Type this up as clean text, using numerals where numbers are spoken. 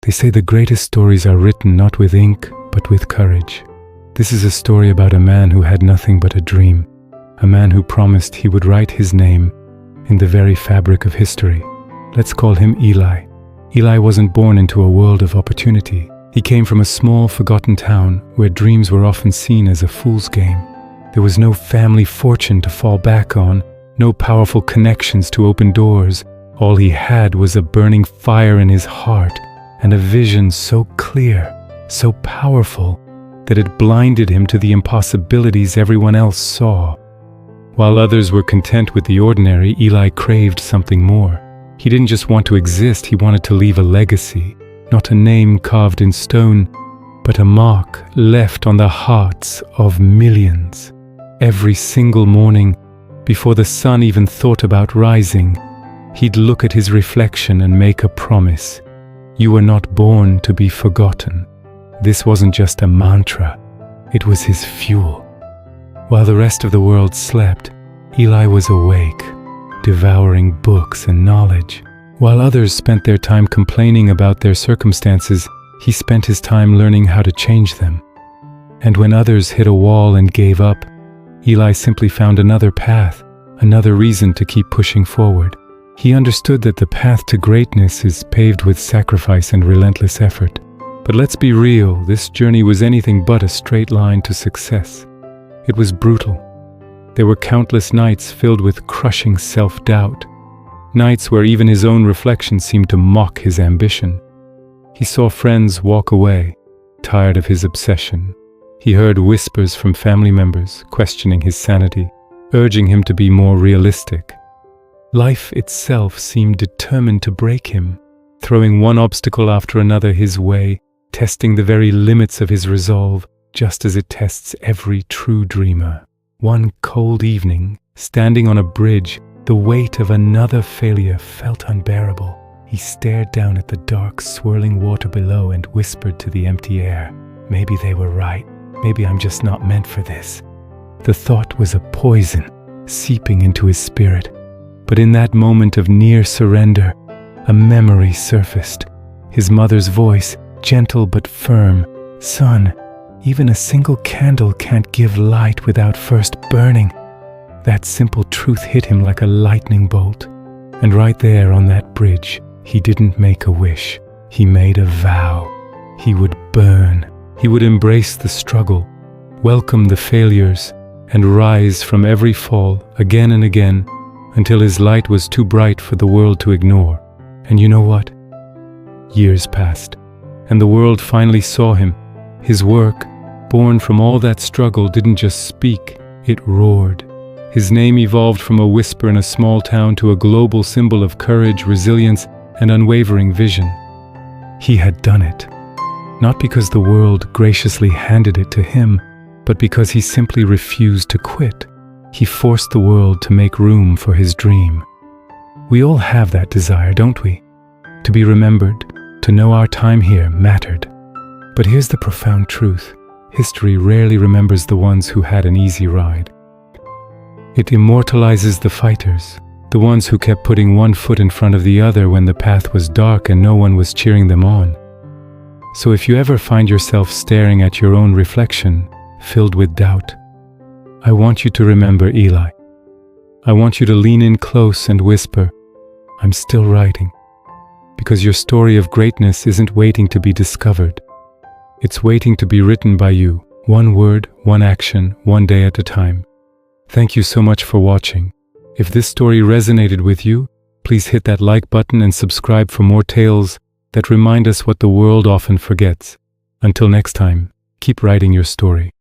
They say the greatest stories are written not with ink, but with courage. This is a story about a man who had nothing but a dream, a man who promised he would write his name in the very fabric of history. Let's call him Eli. Eli wasn't born into a world of opportunity. He came from a small, forgotten town where dreams were often seen as a fool's game. There was no family fortune to fall back on, no powerful connections to open doors. All he had was a burning fire in his heart and a vision so clear, so powerful, that it blinded him to the impossibilities everyone else saw. While others were content with the ordinary, Eli craved something more. He didn't just want to exist, he wanted to leave a legacy, not a name carved in stone, but a mark left on the hearts of millions. Every single morning, before the sun even thought about rising, he'd look at his reflection and make a promise. You were not born to be forgotten. This wasn't just a mantra, it was his fuel. While the rest of the world slept, Eli was awake, devouring books and knowledge. While others spent their time complaining about their circumstances, he spent his time learning how to change them. And when others hit a wall and gave up, Eli simply found another path, another reason to keep pushing forward. He understood that the path to greatness is paved with sacrifice and relentless effort. But let's be real, this journey was anything but a straight line to success. It was brutal. There were countless nights filled with crushing self-doubt, nights where even his own reflection seemed to mock his ambition. He saw friends walk away, tired of his obsession. He heard whispers from family members questioning his sanity, urging him to be more realistic. Life itself seemed determined to break him, throwing one obstacle after another his way, testing the very limits of his resolve, just as it tests every true dreamer. One cold evening, standing on a bridge, the weight of another failure felt unbearable. He stared down at the dark, swirling water below and whispered to the empty air, "Maybe they were right. Maybe I'm just not meant for this." The thought was a poison, seeping into his spirit. But in that moment of near surrender, a memory surfaced. His mother's voice, gentle but firm. "Son, even a single candle can't give light without first burning." That simple truth hit him like a lightning bolt. And right there on that bridge, he didn't make a wish. He made a vow. He would burn. He would embrace the struggle, welcome the failures, and rise from every fall again and again until his light was too bright for the world to ignore. And you know what? Years passed, and the world finally saw him. His work, born from all that struggle, didn't just speak, it roared. His name evolved from a whisper in a small town to a global symbol of courage, resilience, and unwavering vision. He had done it, not because the world graciously handed it to him, but because he simply refused to quit. He forced the world to make room for his dream. We all have that desire, don't we? To be remembered, to know our time here mattered. But here's the profound truth. History rarely remembers the ones who had an easy ride. It immortalizes the fighters, the ones who kept putting one foot in front of the other when the path was dark and no one was cheering them on. So if you ever find yourself staring at your own reflection, filled with doubt, I want you to remember Eli. I want you to lean in close and whisper, "I'm still writing." Because your story of greatness isn't waiting to be discovered. It's waiting to be written by you, one word, one action, one day at a time. Thank you so much for watching. If this story resonated with you, please hit that like button and subscribe for more tales that remind us what the world often forgets. Until next time, keep writing your story.